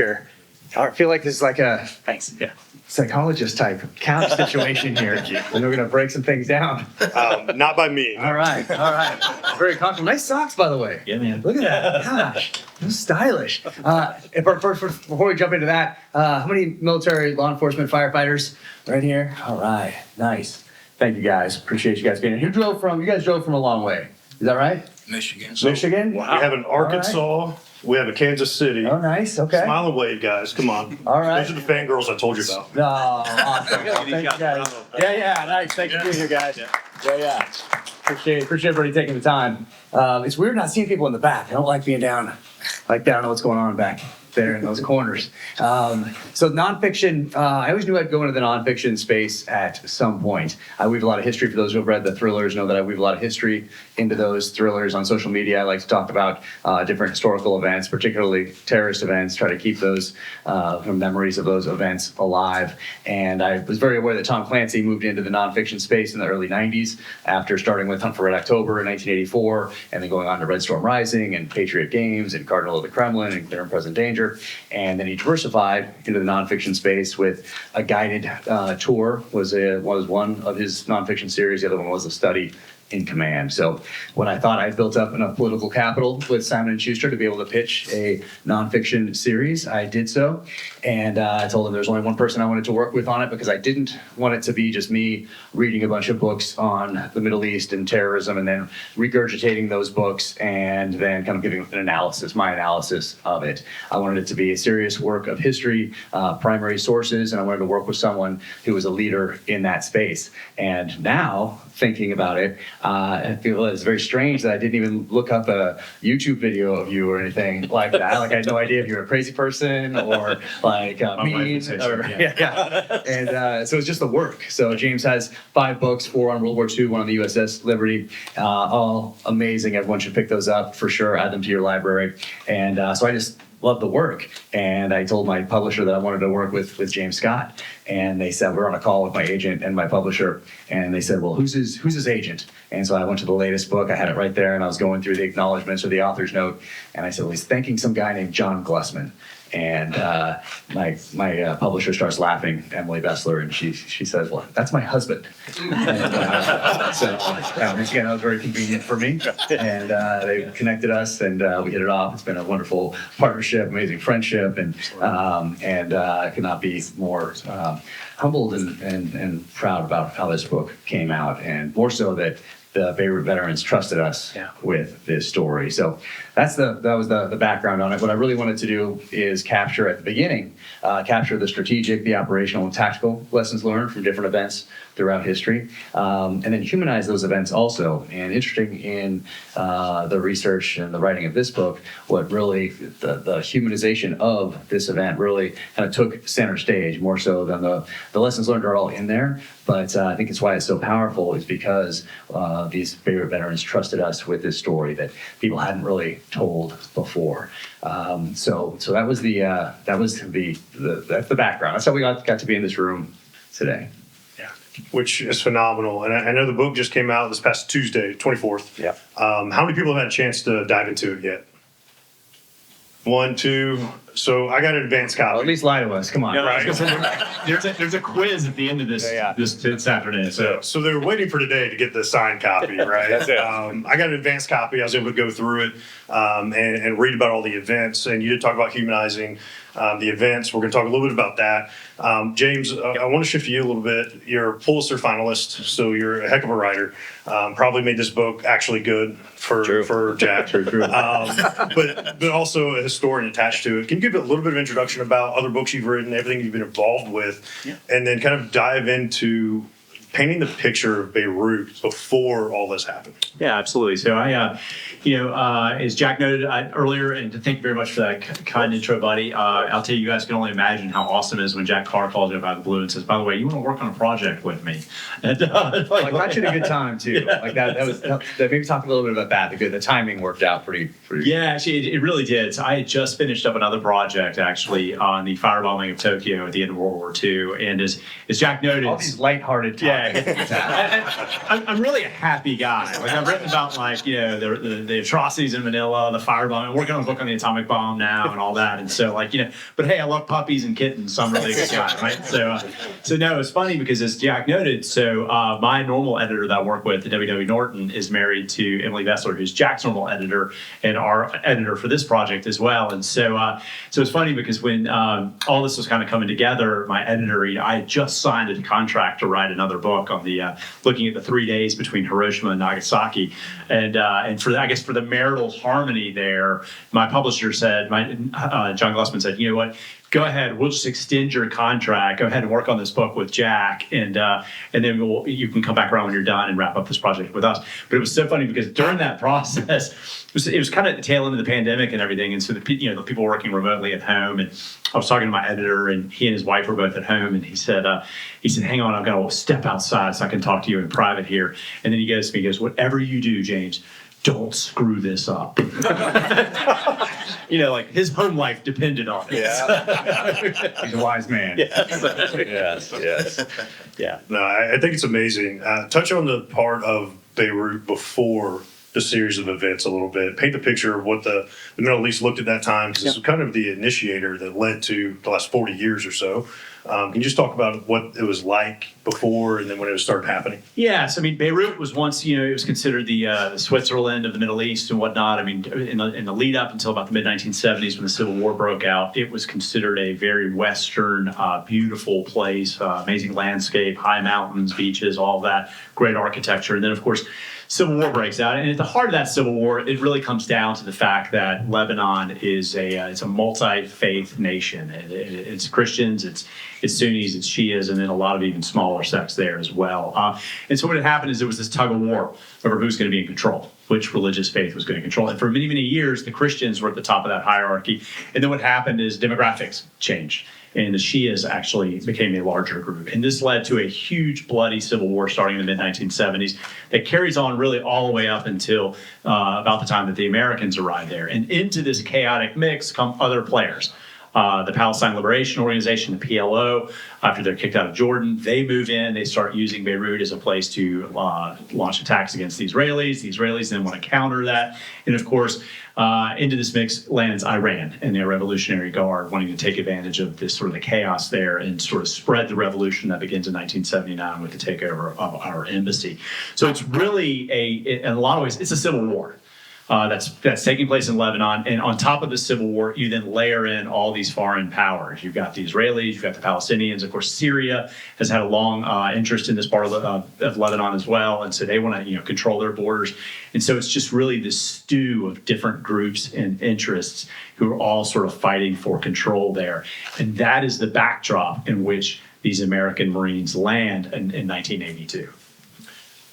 here. I feel like this is like a psychologist type couch situation here. And we're going to break some things down. Not by me. All right. Very comfortable. Nice socks, by the way. Yeah, man. Look at that. Gosh, stylish. Before we jump into that, how many military, law enforcement, firefighters right here? All right. Nice. Thank you, guys. Appreciate you guys being here. You guys drove from a long way. Is that right? Michigan. Michigan? Wow. We have an Arkansas. We have a Kansas City. Oh, nice. Okay. Smile and wave, guys. Come on. All right. Those are the fangirls I told you about. Oh, awesome. Thank you, guys. Yeah. Nice. Thanks for being here, guys. Yeah. Appreciate everybody taking the time. It's weird not seeing people in the back. I don't like being down. I don't know what's going on back there in those corners. So nonfiction, I always knew I'd go into the nonfiction space at some point. I weave a lot of history. For those who have read the thrillers know that I weave a lot of history into those thrillers. On social media, I like to talk about different historical events, particularly terrorist events, try to keep those memories of those events alive. And I was very aware that Tom Clancy moved into the nonfiction space in the early 90s after starting with Hunt for Red October in 1984 and then going on to Red Storm Rising and Patriot Games and Cardinal of the Kremlin and Clear and Present Danger. And then he diversified into the nonfiction space with a guided tour was one of his nonfiction series. The other one was A Study in Command. So when I thought I built up enough political capital with Simon & Schuster to be able to pitch a nonfiction series, I did so. And I told them there's only one person I wanted to work with on it because I didn't want it to be just me reading a bunch of books on the Middle East and terrorism and then regurgitating those books and then kind of giving my analysis of it. I wanted it to be a serious work of history, primary sources, and I wanted to work with someone who was a leader in that space. And now, thinking about it, I feel it's very strange that I didn't even look up a YouTube video of you or anything like that. Like I had no idea if you were a crazy person or like mean. And so it's just the work. So James has 5 books, 4 on World War II, 1 on the USS Liberty, all amazing. Everyone should pick those up for sure. Add them to your library. And so I just love the work. And I told my publisher that I wanted to work with James Scott. And they said, we're on a call with my agent and my publisher. And they said, well, who's his agent? And so I went to the latest book. I had it right there. And I was going through the acknowledgments or the author's note. And I said, well, he's thanking some guy named John Glussman. And my publisher starts laughing, Emily Bessler, and she says, well, that's my husband. And, so once again, that was very convenient for me. And they connected us, and we hit it off. It's been a wonderful partnership, amazing friendship, and I could not be more humbled and proud about how this book came out, and more so that the Beirut veterans trusted us with this story. So that was the background on it. What I really wanted to do is capture at the beginning, capture the strategic, the operational, and tactical lessons learned from different events throughout history, and then humanize those events also. And interesting in the research and the writing of this book, what really the humanization of this event really kind of took center stage more so than the lessons learned are all in there. But I think it's why it's so powerful is because these Beirut veterans trusted us with this story that people hadn't really told before. So that was that's the background. That's how we got to be in this room today. Which is phenomenal. And I know the book just came out this past Tuesday, 24th. Yeah. How many people have had a chance to dive into it yet? 1, 2. So I got an advanced copy. Well, at least lie to us. Come on. Yeah, Right. there's a quiz at the end of this afternoon. So they were waiting for today to get the signed copy, right? That's it. I got an advanced copy. I was able to go through it and read about all the events. And you did talk about humanizing the events. We're going to talk a little bit about that. James, I want to shift to you a little bit. You're a Pulitzer finalist, so you're a heck of a writer. Probably made this book actually good for Jack. True. But also a historian attached to it. Can you give a little bit of introduction about other books you've written, everything you've been involved with, and then kind of dive into painting the picture of Beirut before all this happened? Yeah, absolutely. So as Jack noted earlier, and thank you very much for that kind intro, buddy. I'll tell you guys can only imagine how awesome it is when Jack Carr calls you out of the blue and says, by the way, you want to work on a project with me? And I got you at a good time too. Like that maybe talk a little bit about that. The timing worked out pretty. Yeah, actually, it really did. So I had just finished up another project actually on the firebombing of Tokyo at the end of World War II, and as Jack noted, all these lighthearted topics. I'm really a happy guy. Like I've written about like, you know, the atrocities in Manila, the firebombing. I'm working on a book on the atomic bomb now and all that. And so like, you know, but hey, I love puppies and kittens, so I'm really a good guy, right? So no, it's funny because as Jack noted, so my normal editor that I work with, the W.W. Norton, is married to Emily Vessler, who's Jack's normal editor and our editor for this project as well. And so it's funny because when all this was kind of coming together, my editor, I had just signed a contract to write another book on the looking at the 3 days between Hiroshima and Nagasaki, and for I guess for the marital harmony there, my publisher said, John Glussman said, you know what, go ahead, we'll just extend your contract. Go ahead and work on this book with Jack, and then you can come back around when you're done and wrap up this project with us. But it was so funny because during that process, it was kind of the tail end of the pandemic and everything, and so the people working remotely at home, and I was talking to my editor, and he and his wife were both at home, and he said, hang on, I'm going to step outside so I can talk to you in private here. And then he goes to me, he goes, whatever you do, James, don't screw this up. You know, like his home life depended on it. Yeah. He's a wise man. Yes. Yeah. No, I think it's amazing. Touch on the part of Beirut before the series of events a little bit. Paint the picture of what the Middle East looked at that time, because this was kind of the initiator that led to the last 40 years or so. Can you just talk about what it was like before and then when it started happening? Yes, I mean, Beirut was once, it was considered the Switzerland of the Middle East and whatnot. I mean, in the lead up until about the mid-1970s when the Civil War broke out, it was considered a very Western, beautiful place, amazing landscape, high mountains, beaches, all of that, great architecture. And then, of course, Civil War breaks out, and at the heart of that Civil War, it really comes down to the fact that Lebanon is it's a multi-faith nation. It's Christians, it's Sunnis, it's Shias, and then a lot of even smaller sects there as well. And so what had happened is there was this tug of war over who's going to be in control, which religious faith was going to control. And for many, many years, the Christians were at the top of that hierarchy. And then what happened is demographics changed, and the Shias actually became a larger group. And this led to a huge bloody civil war starting in the mid-1970s that carries on really all the way up until about the time that the Americans arrived there. And into this chaotic mix come other players. The Palestine Liberation Organization, the PLO, after they're kicked out of Jordan, they move in, they start using Beirut as a place to launch attacks against the Israelis. The Israelis then want to counter that. And of course, into this mix lands Iran and their Revolutionary Guard wanting to take advantage of this sort of the chaos there and sort of spread the revolution that begins in 1979 with the takeover of our embassy. So it's really in a lot of ways, it's a civil war. That's taking place in Lebanon. And on top of the civil war, you then layer in all these foreign powers. You've got the Israelis, you've got the Palestinians. Of course, Syria has had a long interest in this part of Lebanon as well. And so they want to control their borders. And so it's just really this stew of different groups and interests who are all sort of fighting for control there. And that is the backdrop in which these American Marines land in 1982.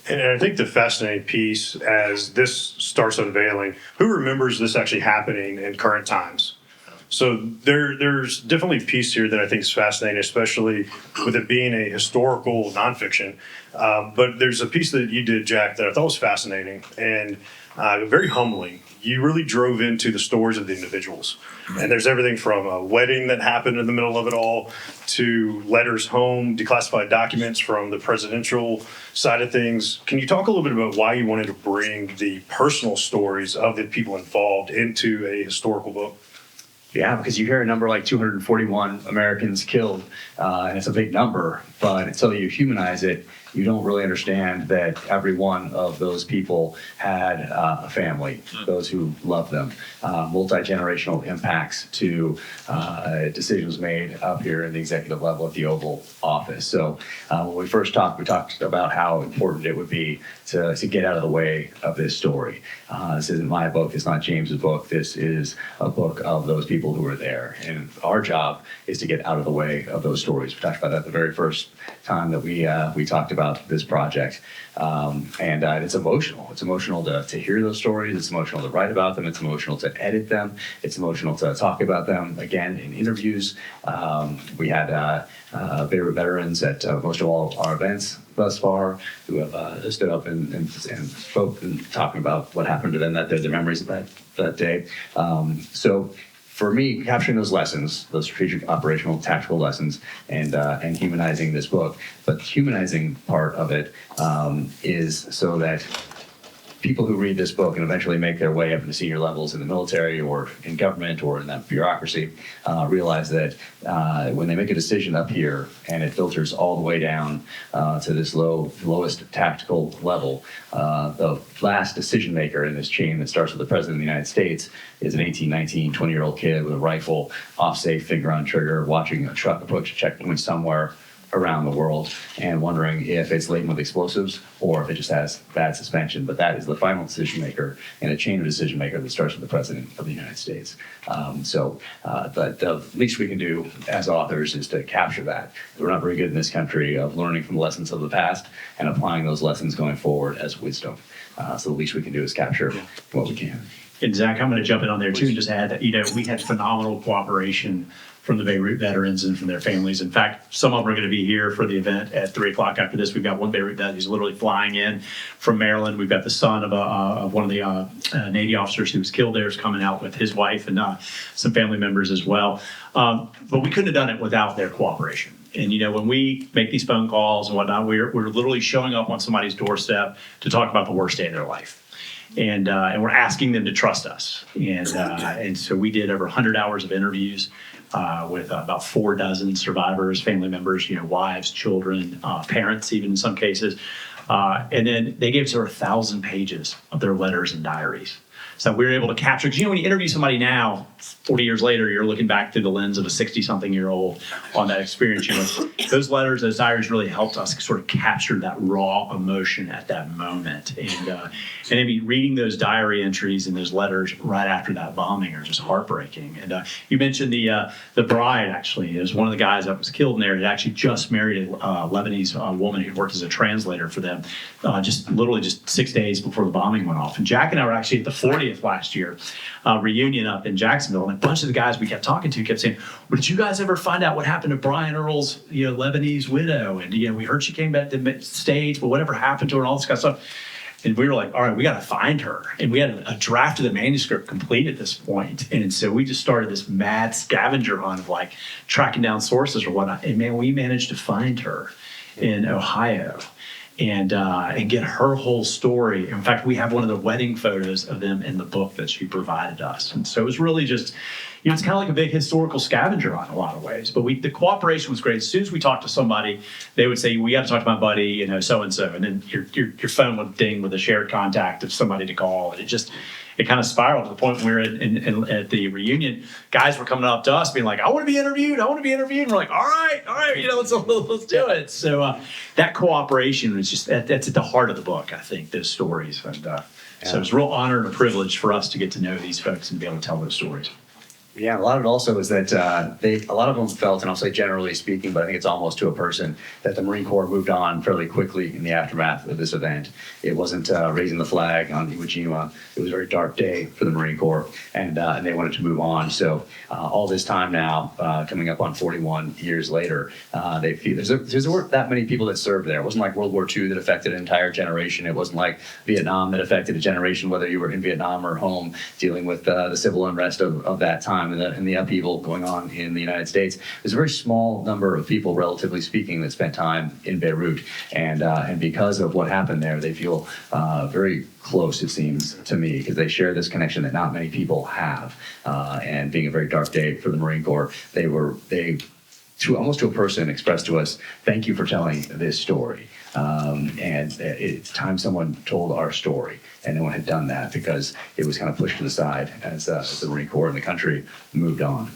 And I think the fascinating piece as this starts unveiling, who remembers this actually happening in current times? So there's definitely a piece here that I think is fascinating, especially with it being a historical nonfiction. But there's a piece that you did, Jack, that I thought was fascinating and very humbling. You really drove into the stories of the individuals. And there's everything from a wedding that happened in the middle of it all to letters home, declassified documents from the presidential side of things. Can you talk a little bit about why you wanted to bring the personal stories of the people involved into a historical book? Yeah, because you hear a number like 241 Americans killed, and it's a big number, but until you humanize it, you don't really understand that every one of those people had a family, those who loved them, multi-generational impacts to decisions made up here in the executive level at the Oval Office. So when we first talked, we talked about how important it would be to get out of the way of this story. This isn't my book, it's not James's book, this is a book of those people who were there. And our job is to get out of the way of those stories. We talked about that the very first time that we talked about this project. And it's emotional. It's emotional to hear those stories. It's emotional to write about them. It's emotional to edit them. It's emotional to talk about them again in interviews. We had Beirut veterans at most of all our events thus far who have stood up and spoke and talking about what happened to them, their memories of that day. So for me, capturing those lessons, those strategic, operational, tactical lessons, and humanizing this book. But the humanizing part of it is so that people who read this book and eventually make their way up into senior levels in the military or in government or in that bureaucracy realize that when they make a decision up here and it filters all the way down to this lowest tactical level, the last decision maker in this chain that starts with the President of the United States is an 18, 19, 20-year-old kid with a rifle, off safe, finger on trigger, watching a truck approach a checkpoint somewhere around the world and wondering if it's laden with explosives or if it just has bad suspension. But that is the final decision maker in a chain of decision maker that starts with the President of the United States. But the least we can do as authors is to capture that. We're not very good in this country of learning from the lessons of the past and applying those lessons going forward as wisdom. So the least we can do is capture what we can. And Zach, I'm going to jump in on there too and just add that, we had phenomenal cooperation from the Beirut veterans and from their families. In fact, some of them are going to be here for the event at 3:00 after this. We've got one Beirut vet who's literally flying in from Maryland. We've got the son of one of the Navy officers who was killed there is coming out with his wife and some family members as well. But we couldn't have done it without their cooperation. And, when we make these phone calls and whatnot, we're literally showing up on somebody's doorstep to talk about the worst day of their life. And we're asking them to trust us. And so we did over 100 hours of interviews with about 4 dozen survivors, family members, wives, children, parents, even in some cases. And then they gave us over 1,000 pages of their letters and diaries. So we were able to capture, because when you interview somebody now, 40 years later, you're looking back through the lens of a 60-something-year-old on that experience. Those letters, those diaries really helped us sort of capture that raw emotion at that moment. And reading those diary entries and those letters right after that bombing are just heartbreaking. And you mentioned the bride, actually. There's one of the guys that was killed in there. He actually just married a Lebanese woman who worked as a translator for them, literally just 6 days before the bombing went off. And Jack and I were actually at the 40th last year reunion up in Jacksonville, and a bunch of the guys we kept talking to kept saying, well, did you guys ever find out what happened to Brian Earl's Lebanese widow? And we heard she came back to the States, but whatever happened to her and all this kind of stuff. And we were like, all right, we got to find her. And we had a draft of the manuscript complete at this point. And so we just started this mad scavenger hunt of tracking down sources or whatnot. And man, we managed to find her in Ohio and get her whole story. In fact, we have one of the wedding photos of them in the book that she provided us. And so it was really just, it's kind of like a big historical scavenger hunt in a lot of ways. But the cooperation was great. As soon as we talked to somebody, they would say, we got to talk to my buddy, so-and-so. And then your phone would ding with a shared contact of somebody to call. And it kind of spiraled to the point where at the reunion, guys were coming up to us being like, I want to be interviewed. And we're like, all right, let's do it. So that cooperation is that's at the heart of the book, I think, those stories. And so it's a real honor and a privilege for us to get to know these folks and be able to tell those stories. Yeah, a lot of it also is that a lot of them felt, and I'll say generally speaking, but I think it's almost to a person, that the Marine Corps moved on fairly quickly in the aftermath of this event. It wasn't raising the flag on Iwo Jima. It was a very dark day for the Marine Corps, and they wanted to move on. So all this time now, coming up on 41 years later, they feel there weren't that many people that served there. It wasn't like World War II that affected an entire generation. It wasn't like Vietnam that affected a generation, whether you were in Vietnam or home dealing with the civil unrest of that time. And the upheaval going on in the United States. There's a very small number of people, relatively speaking, that spent time in Beirut. And because of what happened there, they feel very close, it seems to me, because they share this connection that not many people have. And being a very dark day for the Marine Corps, they almost to a person expressed to us, thank you for telling this story. And it's time someone told our story. And no one had done that because it was kind of pushed to the side as the Marine Corps and the country moved on.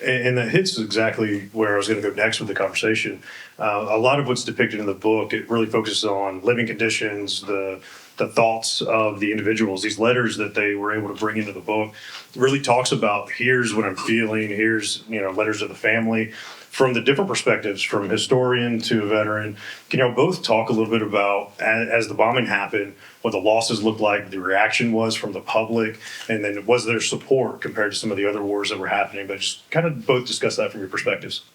And that hits exactly where I was going to go next with the conversation. A lot of what's depicted in the book, it really focuses on living conditions, the thoughts of the individuals. These letters that they were able to bring into the book really talks about, here's what I'm feeling, here's letters to the family. From the different perspectives, from historian to a veteran, can y'all both talk a little bit about, as the bombing happened, what the losses looked like, the reaction was from the public, and then was there support compared to some of the other wars that were happening? But just kind of both discuss that from your perspectives.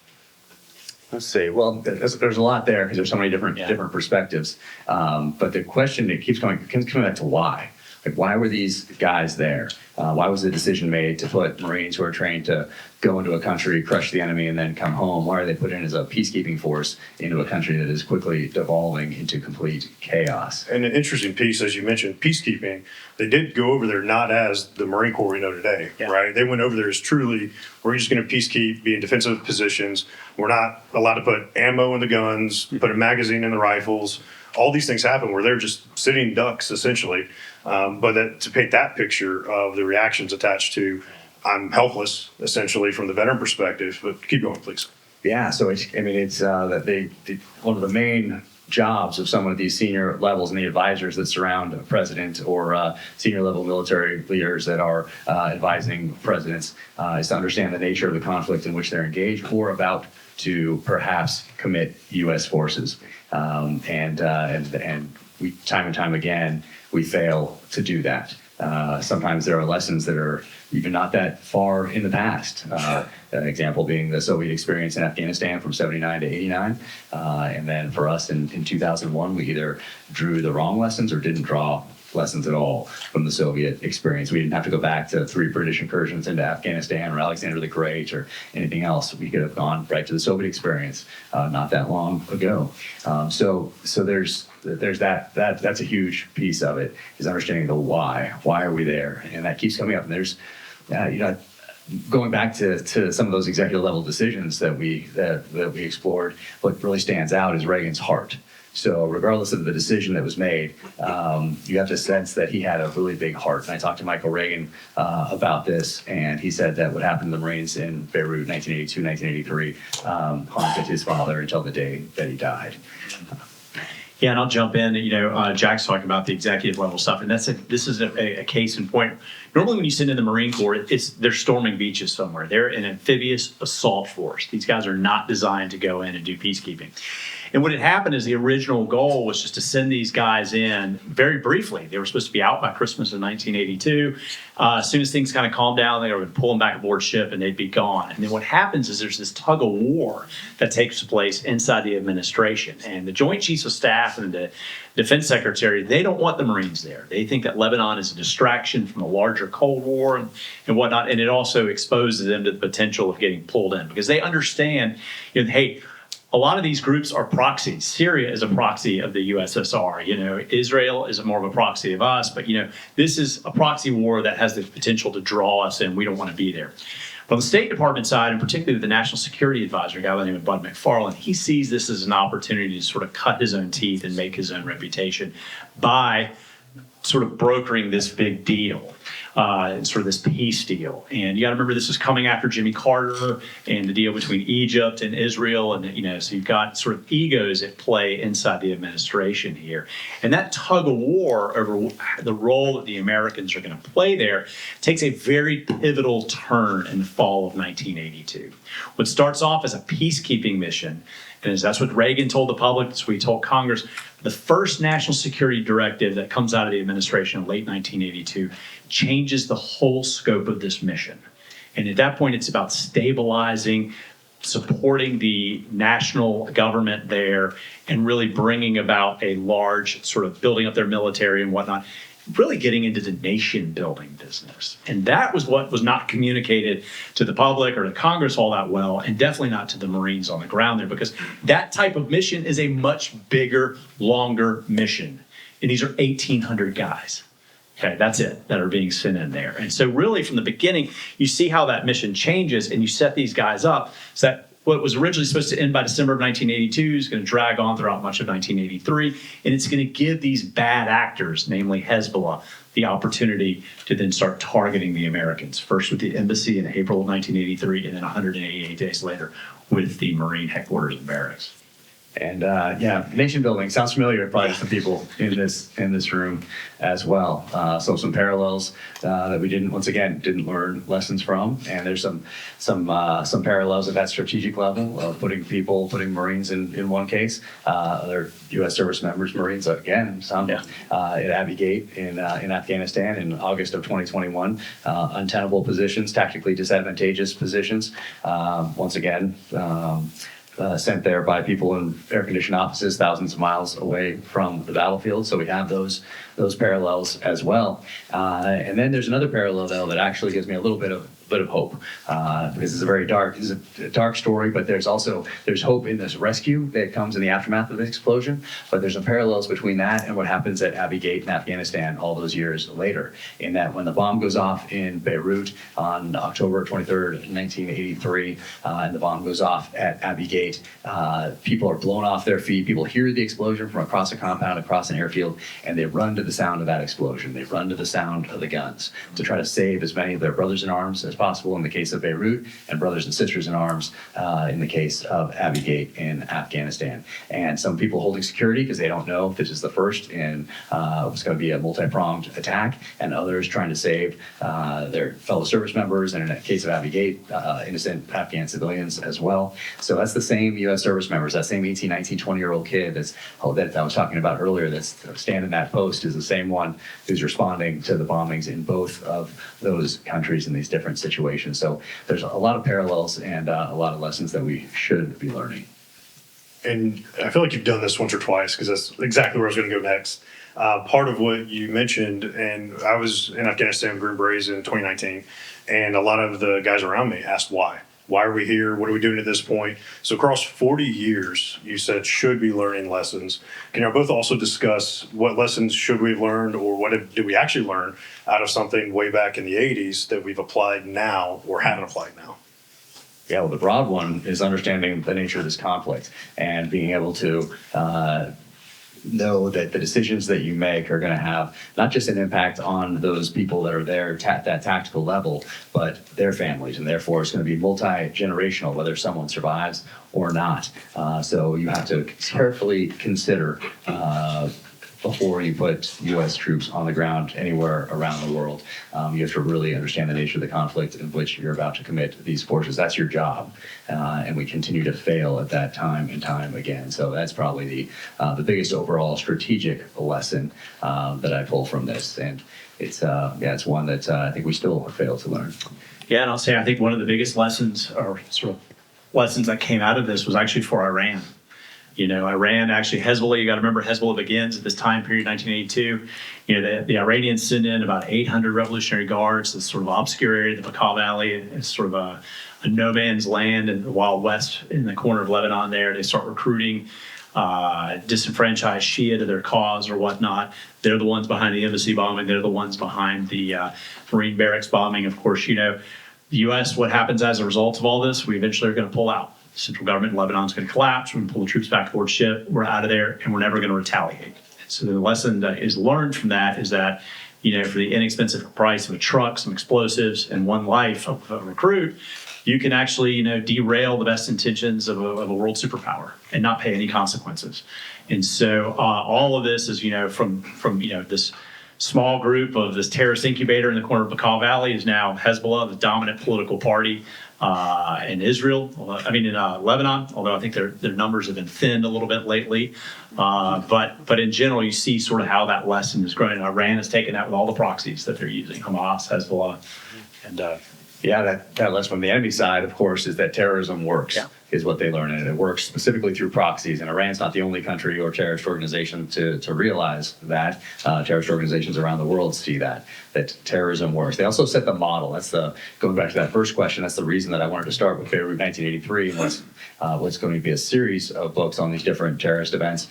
Let's see. Well, there's a lot there because there's so many different perspectives. But the question, it keeps coming back to why. Like, why were these guys there? Why was the decision made to put Marines who are trained to go into a country, crush the enemy, and then come home? Why are they put in as a peacekeeping force into a country that is quickly devolving into complete chaos? And an interesting piece, as you mentioned, peacekeeping, they did go over there not as the Marine Corps we know today, right? They went over there as truly, we're just going to peacekeep, be in defensive positions. We're not allowed to put ammo in the guns, put a magazine in the rifles. All these things happen where they're just sitting ducks, essentially. To paint that picture of the reactions attached to, I'm helpless, essentially, from the veteran perspective. But keep going, please. Yeah, so it's that one of the main jobs of some of these senior levels and the advisors that surround a president or senior level military leaders that are advising presidents is to understand the nature of the conflict in which they're engaged or about to perhaps commit U.S. forces. And we time and time again, we fail to do that. Sometimes there are lessons that are even not that far in the past. An example being the Soviet experience in Afghanistan from 79 to 89. And then for us in 2001, we either drew the wrong lessons or didn't draw lessons at all from the Soviet experience. We didn't have to go back to 3 British incursions into Afghanistan or Alexander the Great or anything else. We could have gone right to the Soviet experience not that long ago. So there's that. That's a huge piece of it, is understanding the why. Why are we there? And that keeps coming up. And there's, going back to some of those executive level decisions that we explored, what really stands out is Reagan's heart. So regardless of the decision that was made, you have to sense that he had a really big heart. And I talked to Michael Reagan about this, and he said that what happened to the Marines in Beirut, 1982, 1983, haunted his father until the day that he died. Yeah, and I'll jump in. Jack's talking about the executive level stuff, and this is a case in point. Normally, when you send in the Marine Corps, they're storming beaches somewhere. They're an amphibious assault force. These guys are not designed to go in and do peacekeeping. And what had happened is the original goal was just to send these guys in very briefly. They were supposed to be out by Christmas of 1982. As soon as things kind of calmed down, they were going to pull them back aboard ship and they'd be gone. And then what happens is there's this tug of war that takes place inside the administration. And the Joint Chiefs of Staff and the Defense Secretary, they don't want the Marines there. They think that Lebanon is a distraction from the larger Cold War and whatnot. And it also exposes them to the potential of getting pulled in because they understand, hey, a lot of these groups are proxies. Syria is a proxy of the USSR. Israel is more of a proxy of us. But, this is a proxy war that has the potential to draw us in. We don't want to be there. But on the State Department side, and particularly the National Security Advisor, a guy by the name of Bud McFarlane, he sees this as an opportunity to sort of cut his own teeth and make his own reputation by sort of brokering this big deal, sort of this peace deal. And you got to remember, this is coming after Jimmy Carter and the deal between Egypt and Israel. And, so you've got sort of egos at play inside the administration here. And that tug of war over the role that the Americans are going to play there takes a very pivotal turn in the fall of 1982. What starts off as a peacekeeping mission, and that's what Reagan told the public, that's what he told Congress. The first national security directive that comes out of the administration in late 1982 changes the whole scope of this mission. And at that point, it's about stabilizing, supporting the national government there, and really bringing about a large sort of building up their military and whatnot, really getting into the nation building business. And that was what was not communicated to the public or to Congress all that well, and definitely not to the Marines on the ground there, because that type of mission is a much bigger, longer mission. And these are 1,800 guys. Okay, that's it, that are being sent in there. And so really from the beginning, you see how that mission changes, and you set these guys up so that what was originally supposed to end by December of 1982 is going to drag on throughout much of 1983, and it's going to give these bad actors, namely Hezbollah, the opportunity to then start targeting the Americans, first with the embassy in April of 1983, and then 188 days later with the Marine headquarters and barracks. And nation building sounds familiar probably to some people in this room as well. So some parallels that we didn't learn lessons from, and there's some parallels at that strategic level of putting Marines in one case, other U.S. service members, Marines again, some at Abbey Gate in Afghanistan in August of 2021, untenable positions, tactically disadvantageous positions. Once again. sent there by people in air-conditioned offices thousands of miles away from the battlefield. So we have those parallels as well. And then there's another parallel, though, that actually gives me a little bit of hope, because it's a dark story, but there's hope in this rescue that comes in the aftermath of the explosion. But there's some parallels between that and what happens at Abbey Gate in Afghanistan all those years later, in that when the bomb goes off in Beirut on October 23rd, 1983, and the bomb goes off at Abbey Gate, people are blown off their feet. People hear the explosion from across a compound, across an airfield, and they run to the sound of that explosion. They run to the sound of the guns to try to save as many of their brothers in arms as possible in the case of Beirut, and brothers and sisters in arms in the case of Abbey Gate in Afghanistan. And some people holding security because they don't know if this is the first in what's going to be a multi-pronged attack, and others trying to save their fellow service members, and in the case of Abbey Gate, innocent Afghan civilians as well. So that's the same U.S. service members, that same 18, 19, 20-year-old kid that I was talking about earlier that's standing that post is the same one who's responding to the bombings in both of those countries in these different situations. So there's a lot of parallels and a lot of lessons that we should be learning. And I feel like you've done this once or twice, because that's exactly where I was going to go next. Part of what you mentioned, and I was in Afghanistan with Green Berets in 2019, and a lot of the guys around me asked why. Why are we here? What are we doing at this point? So across 40 years, you said should be learning lessons. Can you both also discuss what lessons should we have learned, or what did we actually learn out of something way back in the 80s that we've applied now or haven't applied now? Yeah, well, the broad one is understanding the nature of this conflict and being able to know that the decisions that you make are going to have not just an impact on those people that are there at that tactical level, but their families, and therefore it's going to be multi-generational, whether someone survives or not. So you have to carefully consider before you put U.S. troops on the ground anywhere around the world. You have to really understand the nature of the conflict in which you're about to commit these forces. That's your job. And we continue to fail at that time and time again. So that's probably the biggest overall strategic lesson that I pull from this. And it's one that I think we still fail to learn. Yeah, and I'll say I think one of the biggest lessons, or sort of lessons that came out of this, was actually for Iran. You know, Iran, actually, Hezbollah, you got to remember Hezbollah begins at this time period, 1982. You know, the Iranians send in about 800 Revolutionary Guards, this sort of obscure area, the Bekaa Valley. It's sort of a no man's land in the Wild West in the corner of Lebanon there. They start recruiting disenfranchised Shia to their cause or whatnot. They're the ones behind the embassy bombing. They're the ones behind the Marine barracks bombing. Of course, you know, the U.S., what happens as a result of all this, we eventually are going to pull out. The central government in Lebanon is going to collapse. We're going to pull the troops back aboard ship. We're out of there, and we're never going to retaliate. So the lesson that is learned from that is that, you know, for the inexpensive price of a truck, some explosives, and one life of a recruit, you can actually, you know, derail the best intentions of a world superpower and not pay any consequences. And so all of this is, you know, from you know, this small group of this terrorist incubator in the corner of Bekaa Valley is now Hezbollah, the dominant political party in Israel. In Lebanon, although I think their numbers have been thinned a little bit lately. But in general, you see sort of how that lesson is growing. Iran has taken that with all the proxies that they're using, Hamas, Hezbollah, and that lesson from the enemy side, of course, is that terrorism works. Yeah. Is what they learn, and it works specifically through proxies. And Iran's not the only country or terrorist organization to realize that. Terrorist organizations around the world see that terrorism works. They also set the model. Going back to that first question, that's the reason that I wanted to start with Beirut 1983 and what's going to be a series of books on these different terrorist events,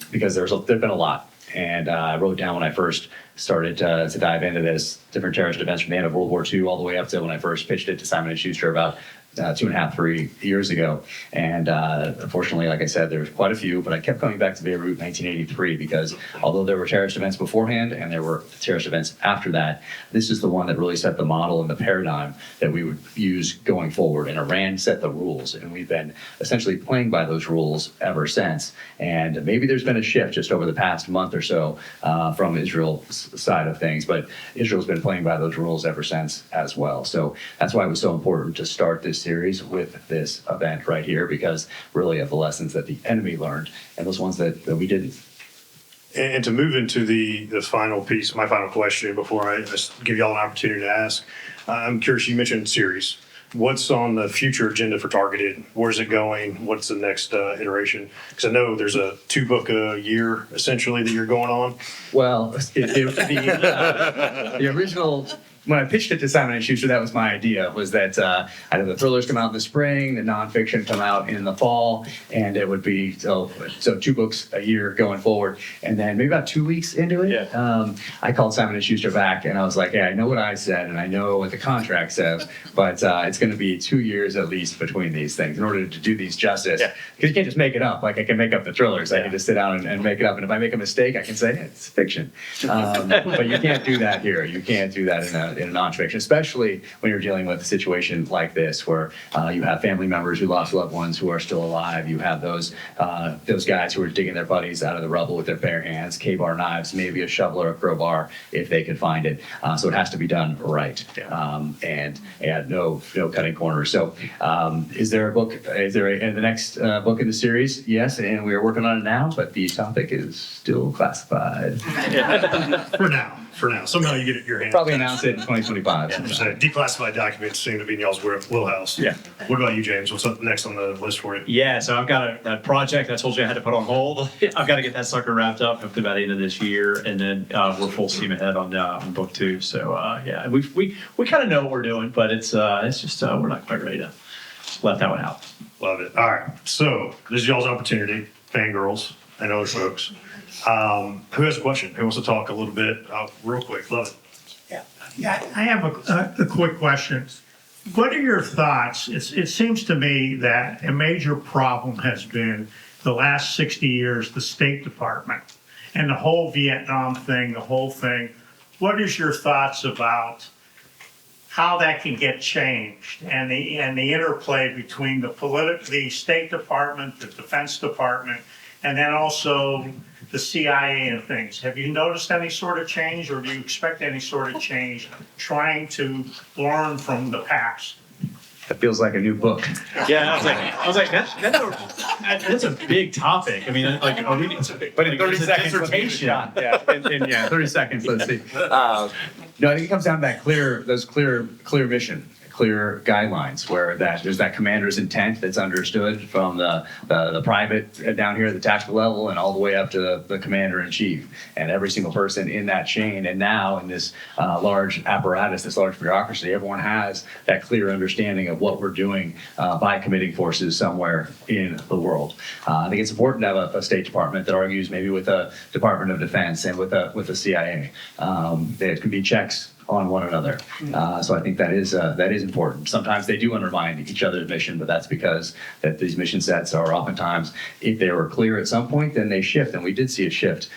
because there's been a lot. And I wrote down when I first started to dive into this, different terrorist events from the end of World War II all the way up to when I first pitched it to Simon & Schuster about 2.5, 3 years ago. And unfortunately, like I said, there was quite a few, but I kept coming back to Beirut 1983 because although there were terrorist events beforehand and there were terrorist events after that, this is the one that really set the model and the paradigm that we would use going forward. And Iran set the rules, and we've been essentially playing by those rules ever since. And maybe there's been a shift just over the past month or so from Israel's side of things, but Israel's been playing by those rules ever since as well. So that's why it was so important to start this series with this event right here, because really of the lessons that the enemy learned and those ones that we didn't. And to move into the final piece, my final question before I just give y'all an opportunity to ask, I'm curious, you mentioned series. what's on the future agenda for Targeted? Where's it going? What's the next iteration? Because I know there's a 2-book a year essentially that you're going on. Well, the original, when I pitched it to Simon & Schuster, that was my idea, was that I'd have the thrillers come out in the spring, the nonfiction come out in the fall, and it would be, so 2 books a year going forward. And then maybe about 2 weeks into it, I called Simon & Schuster back, and I was like, hey, I know what I said, and I know what the contract says, but it's going to be 2 years at least between these things in order to do these justice. Because you can't just make it up. Like, I can make up the thrillers. I can just sit down and make it up. And if I make a mistake, I can say, hey, it's fiction. But you can't do that here. You can't do that in a nonfiction, especially when you're dealing with a situation like this, where you have family members who lost loved ones who are still alive. You have those guys who are digging their buddies out of the rubble with their bare hands, K-bar knives, maybe a shovel or a crowbar if they can find it. So it has to be done right, and no cutting corners. So is there a book? Is there the next book in the series? Yes, and we are working on it now, but the topic is still classified. For now. Somehow you get it in your hands. Probably announce it in 2025. So declassified documents seem to be in y'all's wheelhouse. Yeah. What about you, James? What's up next on the list for you? Yeah, so I've got a project I told you I had to put on hold. I've got to get that sucker wrapped up hopefully by the end of this year, and then we're full steam ahead on book 2. So we kind of know what we're doing, but it's just we're not quite ready to let that one out. Love it. All right. So this is y'all's opportunity, fangirls and other folks. Who has a question? Who wants to talk a little bit? Real quick. Love it. Yeah, I have a quick question. What are your thoughts? It seems to me that a major problem has been the last 60 years, the State Department and the whole Vietnam thing, the whole thing. What is your thoughts about how that can get changed and the interplay between the State Department, the Defense Department, and then also the CIA and things? Have you noticed any sort of change, or do you expect any sort of change trying to learn from the past? That feels like a new book. Yeah, I was like, that's a big topic. I mean, like, are we? But in 30 it's a seconds, dissertation. Yeah, 30 seconds. Let's see. No, I think it comes down to that clear mission, clear guidelines, where there's that commander's intent that's understood from the private down here at the tactical level and all the way up to the commander in chief, and every single person in that chain. And now in this large apparatus, this large bureaucracy, everyone has that clear understanding of what we're doing by committing forces somewhere in the world. I think it's important to have a State Department that argues maybe with the Department of Defense and with the CIA. There can be checks on one another. So I think that is important. Sometimes they do undermine each other's mission, but that's because that these mission sets are oftentimes, if they were clear at some point, then they shift. And we did see a shift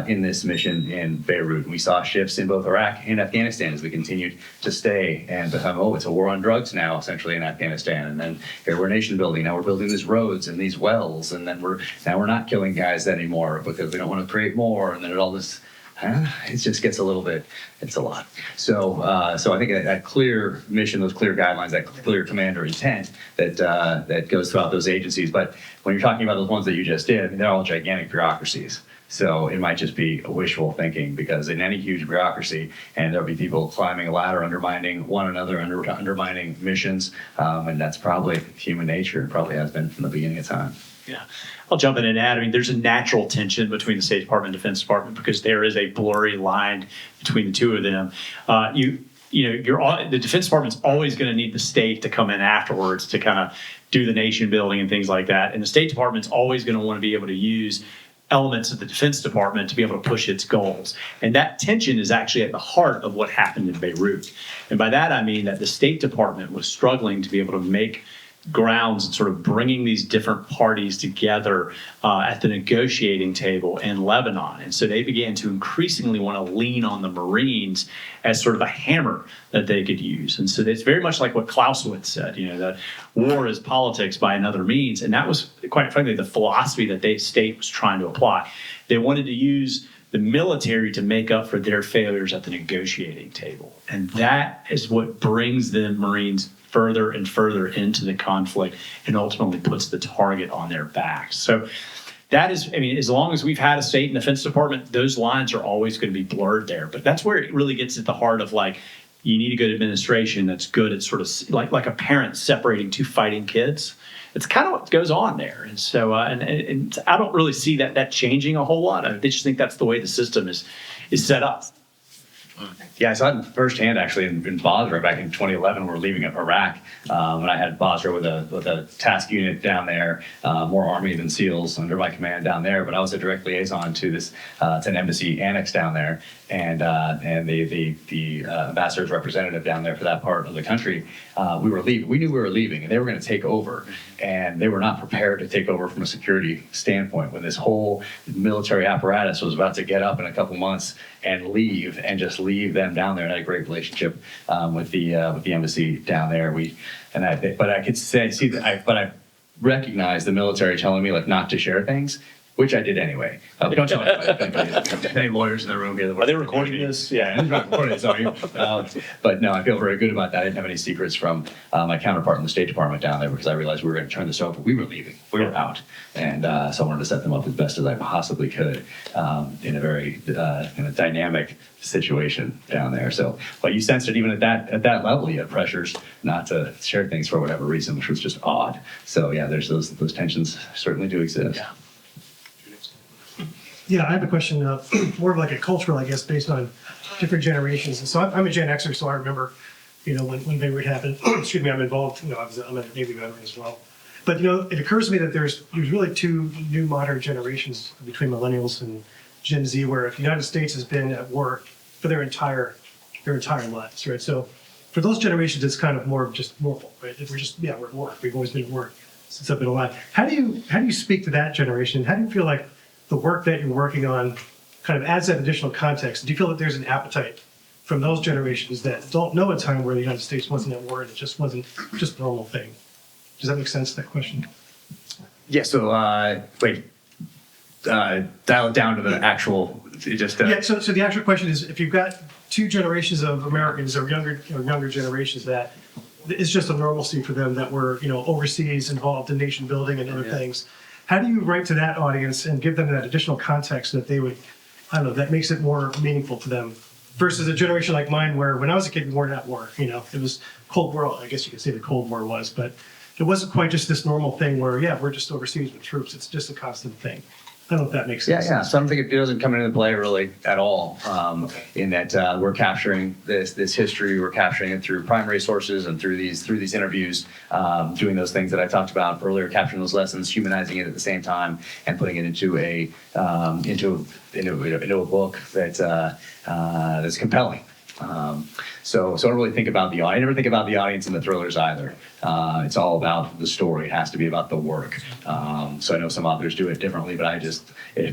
in this mission in Beirut. We saw shifts in both Iraq and Afghanistan as we continued to stay and become, it's a war on drugs now, essentially, in Afghanistan. And then here we're nation building. Now we're building these roads and these wells. And then we're not killing guys anymore because we don't want to create more. And then all this, it just gets it's a lot. So I think that clear mission, those clear guidelines, that clear commander intent that goes throughout those agencies. But when you're talking about those ones that you just did, they're all gigantic bureaucracies. So it might just be wishful thinking, because in any huge bureaucracy, and there'll be people climbing a ladder, undermining one another, undermining missions, and that's probably human nature. It probably has been from the beginning of time. Yeah, I'll jump in and add. I mean, there's a natural tension between the State Department and Defense Department because there is a blurry line between the two of them. The Defense Department's always going to need the state to come in afterwards to kind of do the nation building and things like that. And the State Department's always going to want to be able to use elements of the Defense Department to be able to push its goals. And that tension is actually at the heart of what happened in Beirut. And by that, I mean that the State Department was struggling to be able to make grounds and sort of bringing these different parties together at the negotiating table in Lebanon. And so they began to increasingly want to lean on the Marines as sort of a hammer that they could use. And so it's very much like what Clausewitz said, that war is politics by another means. And that was, quite frankly, the philosophy that the state was trying to apply. They wanted to use the military to make up for their failures at the negotiating table. And that is what brings the Marines further and further into the conflict and ultimately puts the target on their backs. So that is, as long as we've had a state and defense department, those lines are always going to be blurred there. But that's where it really gets at the heart of you need a good administration that's good at sort of like a parent separating two fighting kids. It's kind of what goes on there. And so, and I don't really see that changing a whole lot. I just think that's the way the system is set up. Yeah, I saw it firsthand actually in Basra back in 2011. We're leaving Iraq, and I had Basra with a task unit down there, more Army than SEALs under my command down there. But I was a direct liaison to this to an embassy annex down there, and the ambassador's representative down there for that part of the country. We were leaving. We knew we were leaving, and they were going to take over, and they were not prepared to take over from a security standpoint when this whole military apparatus was about to get up in a couple months and leave, and just leave them down there. And I had a great relationship with the embassy down there. But I could but I recognized the military telling me like not to share things, which I did anyway. Don't tell anybody. Any lawyers in the room here? Are they recording this? Yeah, I'm not recording it, sorry. But no, I feel very good about that. I didn't have any secrets from my counterpart in the State Department down there because I realized we were going to turn this over. We were leaving. We were out. And so I wanted to set them up as best as I possibly could in a very dynamic situation down there. So, but you sensed it even at that level. You had pressures not to share things for whatever reason, which was just odd. So yeah, there's those tensions certainly do exist. Yeah. Yeah, I have a question, more of like a cultural, I guess, based on different generations. And so I'm a Gen Xer, so I remember, when Beirut happened. Excuse me, I'm involved. I'm a Navy veteran as well. But it occurs to me that there's really two new modern generations between millennials and Gen Z, where the United States has been at war for their entire lives, right? So for those generations, it's kind of more of just normal, right? We're at work. We've always been at work since I've been alive. How do you speak to that generation? How do you feel like the work that you're working on kind of adds that additional context? Do you feel that there's an appetite from those generations that don't know a time where the United States wasn't at war and it just wasn't just a normal thing? Does that make sense, that question? Yeah, so dial it down to the actual, Yeah, so the actual question is, if you've got two generations of Americans or younger generations that it's just a normalcy for them that were, overseas, involved in nation building and other things, how do you write to that audience and give them that additional context that they would, that makes it more meaningful to them versus a generation like mine where when I was a kid, we weren't at war, it was Cold War, I guess you could say the Cold War was, but it wasn't quite just this normal thing where, we're just overseas with troops. It's just a constant thing. I don't know if that makes sense. Yeah. So I don't think it doesn't come into play really at all. In that we're capturing this history, we're capturing it through primary sources and through these interviews, doing those things that I talked about earlier, capturing those lessons, humanizing it at the same time, and putting it into a book that's compelling. So I don't really think about the audience. I never think about the audience in the thrillers either. It's all about the story. It has to be about the work. So I know some authors do it differently, but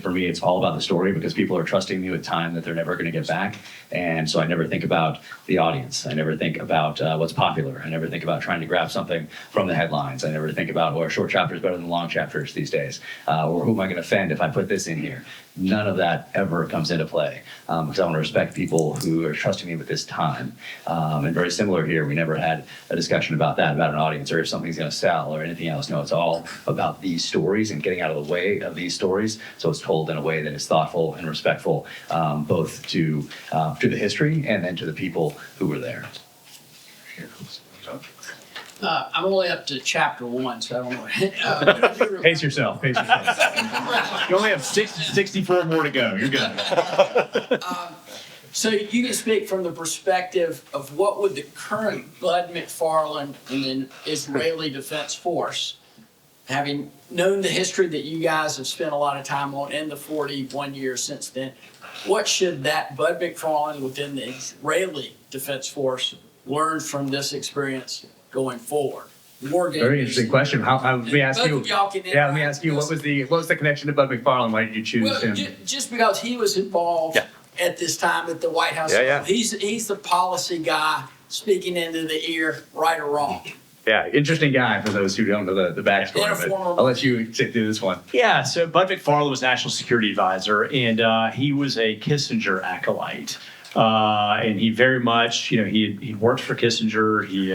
for me, it's all about the story because people are trusting me with time that they're never going to get back. And so I never think about the audience. I never think about what's popular. I never think about trying to grab something from the headlines. I never think about, a short chapter is better than long chapters these days. Or who am I going to offend if I put this in here? None of that ever comes into play because I want to respect people who are trusting me with this time. And very similar here, we never had a discussion about an audience or if something's going to sell or anything else. No, it's all about these stories and getting out of the way of these stories. So it's told in a way that is thoughtful and respectful, both to the history and then to the people who were there. I'm only up to chapter 1, so I don't know. Pace yourself. You only have 64 more to go. You're good. So you can speak from the perspective of what would the current Bud McFarland and the Israeli Defense Force, having known the history that you guys have spent a lot of time on in the 41 years since then, what should that Bud McFarland within the Israeli Defense Force learn from this experience going forward? Very interesting question. Let me ask you. Let me ask you. What was the connection to Bud McFarland? Why did you choose him? Just because he was involved at this time at the White House. Yeah. He's the policy guy speaking into the ear, right or wrong. Yeah, interesting guy for those who don't know the backstory. But I'll let you take through this one. Yeah, so Bud McFarland was National Security Advisor, and he was a Kissinger acolyte. And he very much, he worked for Kissinger. He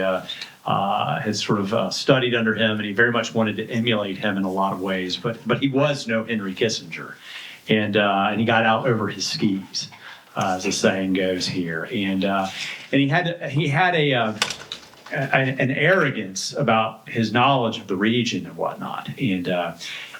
has sort of studied under him, and he very much wanted to emulate him in a lot of ways. But he was no Henry Kissinger, and he got out over his skis. as the saying goes here. And he had an arrogance about his knowledge of the region and whatnot. And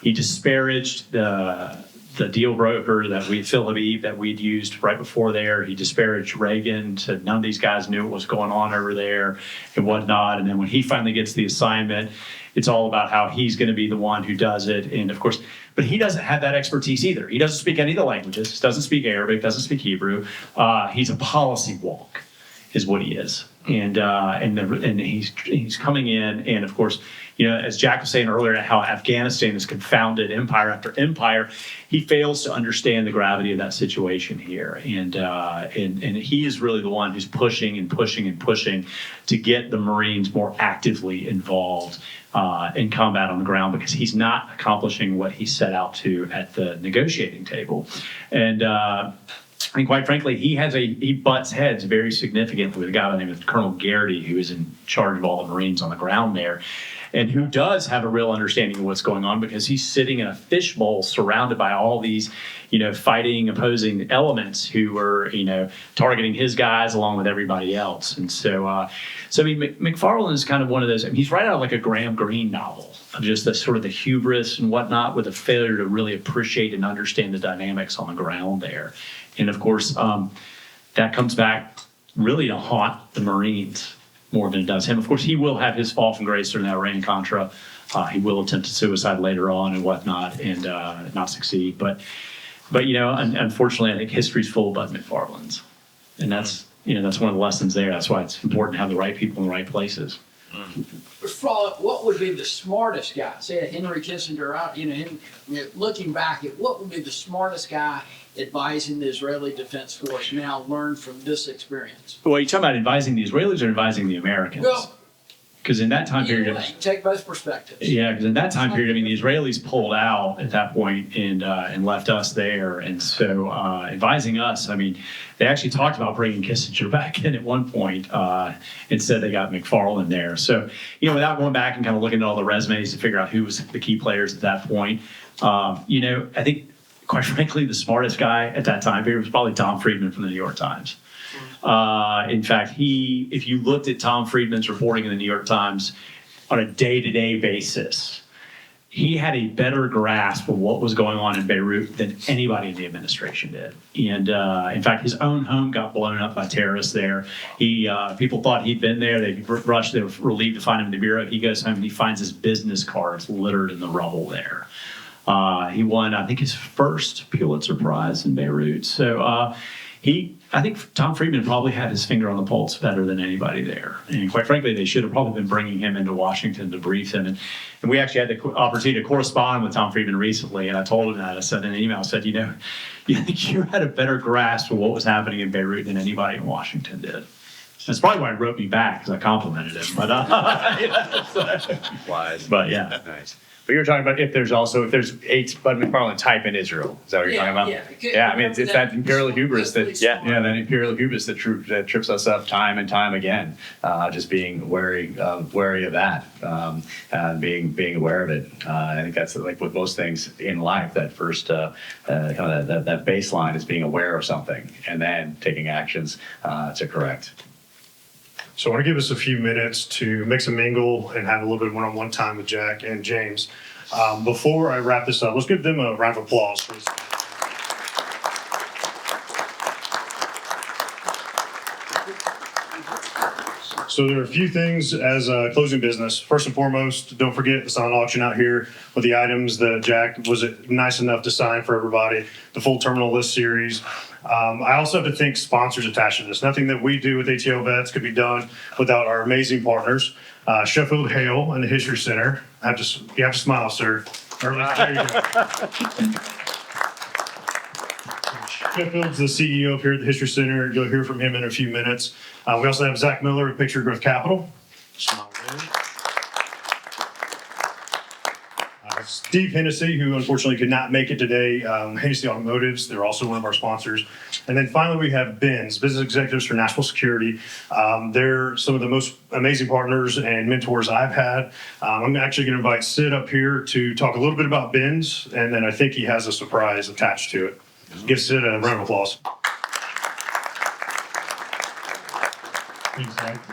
he disparaged the deal broker Phil Habib, that we'd used right before there. He disparaged Reagan, said none of these guys knew what was going on over there and whatnot. And then when he finally gets the assignment, it's all about how he's going to be the one who does it. And of course, but he doesn't have that expertise either. He doesn't speak any of the languages, doesn't speak Arabic, doesn't speak Hebrew. He's a policy wonk, is what he is. And he's coming in, and of course, as Jack was saying earlier, how Afghanistan has confounded empire after empire. He fails to understand the gravity of that situation here, and he is really the one who's pushing and pushing and pushing to get the Marines more actively involved in combat on the ground, because he's not accomplishing what he set out to at the negotiating table, and. Quite frankly, he butts heads very significantly with a guy by the name of Colonel Garrity, who is in charge of all the Marines on the ground there, and who does have a real understanding of what's going on, because he's sitting in a fishbowl surrounded by all these, fighting, opposing elements who are, targeting his guys along with everybody else. And so McFarland is kind of one of those. He's right out of like a Graham Greene novel of just the sort of the hubris and whatnot, with a failure to really appreciate and understand the dynamics on the ground there. And of course, that comes back really to haunt the Marines more than it does him. Of course, he will have his fall from grace during that Iran-Contra. He will attempt suicide later on and whatnot, and not succeed. But unfortunately, I think history's full of Bud McFarlands, and that's one of the lessons there. That's why it's important to have the right people in the right places. What would be the smartest guy? Say Henry Kissinger, looking back at what would be the smartest guy advising the Israeli Defense Force now learned from this experience? Well, you're talking about advising the Israelis or advising the Americans? Well, because in that time period, you take both perspectives. Yeah, because in that time period, the Israelis pulled out at that point and left us there, and so advising us. They actually talked about bringing Kissinger back in at one point. Instead, they got McFarland there. So without going back and kind of looking at all the resumes to figure out who was the key players at that point, I think, quite frankly, the smartest guy at that time period was probably Tom Friedman from the New York Times. In fact, if you looked at Tom Friedman's reporting in the New York Times on a day-to-day basis, he had a better grasp of what was going on in Beirut than anybody in the administration did. And in fact, his own home got blown up by terrorists there. People thought he'd been there. They rushed. They were relieved to find him in the bureau. He goes home and he finds his business cards littered in the rubble there. He won, I think, his first Pulitzer Prize in Beirut. So I think Tom Friedman probably had his finger on the pulse better than anybody there. And quite frankly, they should have probably been bringing him into Washington to brief him. And we actually had the opportunity to correspond with Tom Friedman recently. And I told him that. I said in an email, I said, you think you had a better grasp of what was happening in Beirut than anybody in Washington did. That's probably why he wrote me back, because I complimented him. But Wise. But yeah. Nice. But you were talking about if there's a Bud McFarland type in Israel. Is that what you're talking about? Yeah. It's that imperial hubris that trips us up time and time again. Just being wary of that, and being aware of it. I think that's like with most things in life. That first kind of that baseline is being aware of something and then taking actions to correct. So I want to give us a few minutes to mix and mingle and have a little bit of one-on-one time with Jack and James. Before I wrap this up, let's give them a round of applause. So there are a few things as closing business. First and foremost, don't forget the silent auction out here with the items that Jack was nice enough to sign for everybody, the full terminal list series. I also have to thank sponsors attached to this. Nothing that we do with ATLVets could be done without our amazing partners. Sheffield Hale and the History Center. You have to smile, sir. There you go. Sheffield's the CEO up here at the History Center. You'll hear from him in a few minutes. We also have Zach Miller at Picture Growth Capital. Smile there. Steve Hennessy, who unfortunately could not make it today. Hennessy Automotives, they're also one of our sponsors. And then finally, we have Business Executives for National Security. They're some of the most amazing partners and mentors I've had. I'm actually going to invite Sid up here to talk a little bit about Benz, and then I think he has a surprise attached to it. Give Sid a round of applause. Thanks, Zach.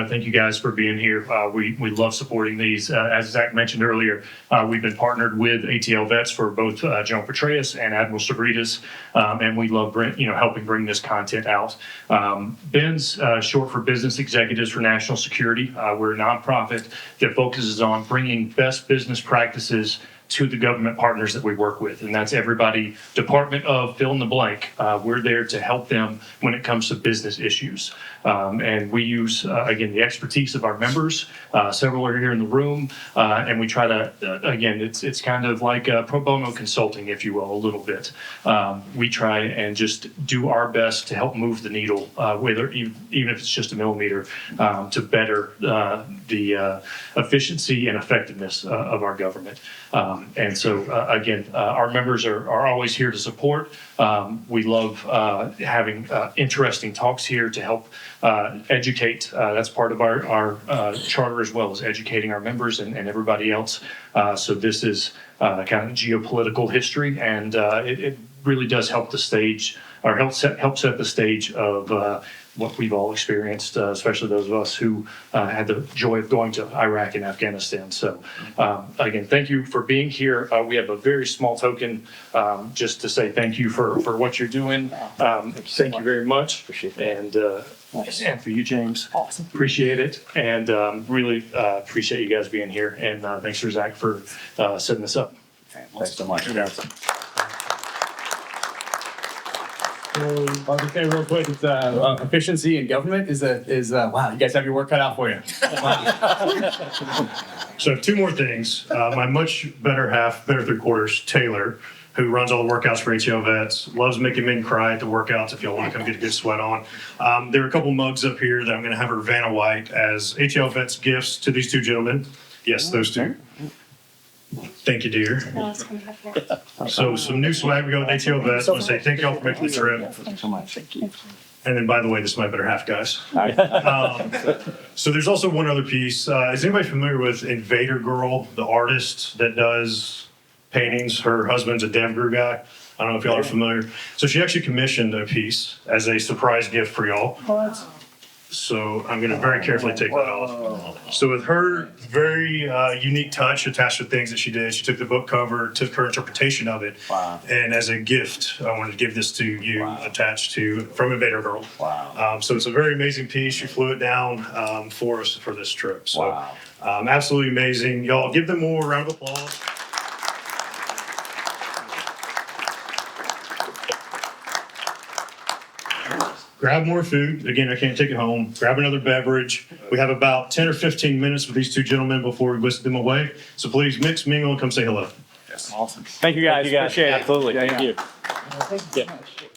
Thank you guys for being here. We love supporting these. As Zach mentioned earlier, we've been partnered with ATLVets for both General Petraeus and Admiral Stavridis, and we love helping bring this content out. BEN's short for Business Executives for National Security. We're a nonprofit that focuses on bringing best business practices to the government partners that we work with. And that's everybody, department of fill in the blank. We're there to help them when it comes to business issues. And we use, again, the expertise of our members. Several are here in the room. And we try to, again, it's kind of like pro bono consulting, if you will, a little bit. We try and just do our best to help move the needle, whether even if it's just a millimeter, to better the efficiency and effectiveness of our government. And so, again, our members are always here to support. We love having interesting talks here to help educate. That's part of our charter as well, as educating our members and everybody else. So this is kind of geopolitical history, and it really does help the stage, or help set the stage of what we've all experienced, especially those of us who had the joy of going to Iraq and Afghanistan. So again, thank you for being here. We have a very small token just to say thank you for what you're doing. Thank you very much. Appreciate And and for you, James. Awesome. Appreciate it. And really appreciate you guys being here. And thanks for Zach for setting this up. Thanks so much. I'll just say real quick, it's efficiency in government is wow, you guys have your work cut out for you. Wow. So two more things. My much better half, better three quarters, Taylor, who runs all the workouts for ATLVets, loves making men cry at the workouts if y'all want to come get a good sweat on. There are a couple mugs up here that I'm going to have her Vanna White as ATLVets gifts to these two gentlemen. Yes, those two. Thank you, dear. So some new swag we got with ATLVets. I want to say thank y'all for making the trip. Thanks so much. Thank you. And then, by the way, this is my better half, guys. So there's also one other piece. Is anybody familiar with Invader Girl, the artist that does paintings? Her husband's a Dev Grew guy. I don't know if y'all are familiar. So she actually commissioned a piece as a surprise gift for y'all. So I'm going to very carefully take that off. So with her very unique touch attached to things that she did, she took the book cover, took her interpretation of it, and as a gift, I wanted to give this to you, attached to from Invader Girl. Wow. So it's a very amazing piece. She flew it down for us for this trip. So absolutely amazing. Y'all give them more round of applause. Grab more food. Again, I can't take it home. Grab another beverage. We have about 10 or 15 minutes with these two gentlemen before we whisk them away. So please mix, mingle, and come say hello. Awesome. Thank you guys. Appreciate it. Absolutely. Yeah, Thank yeah. you. Thank you so much.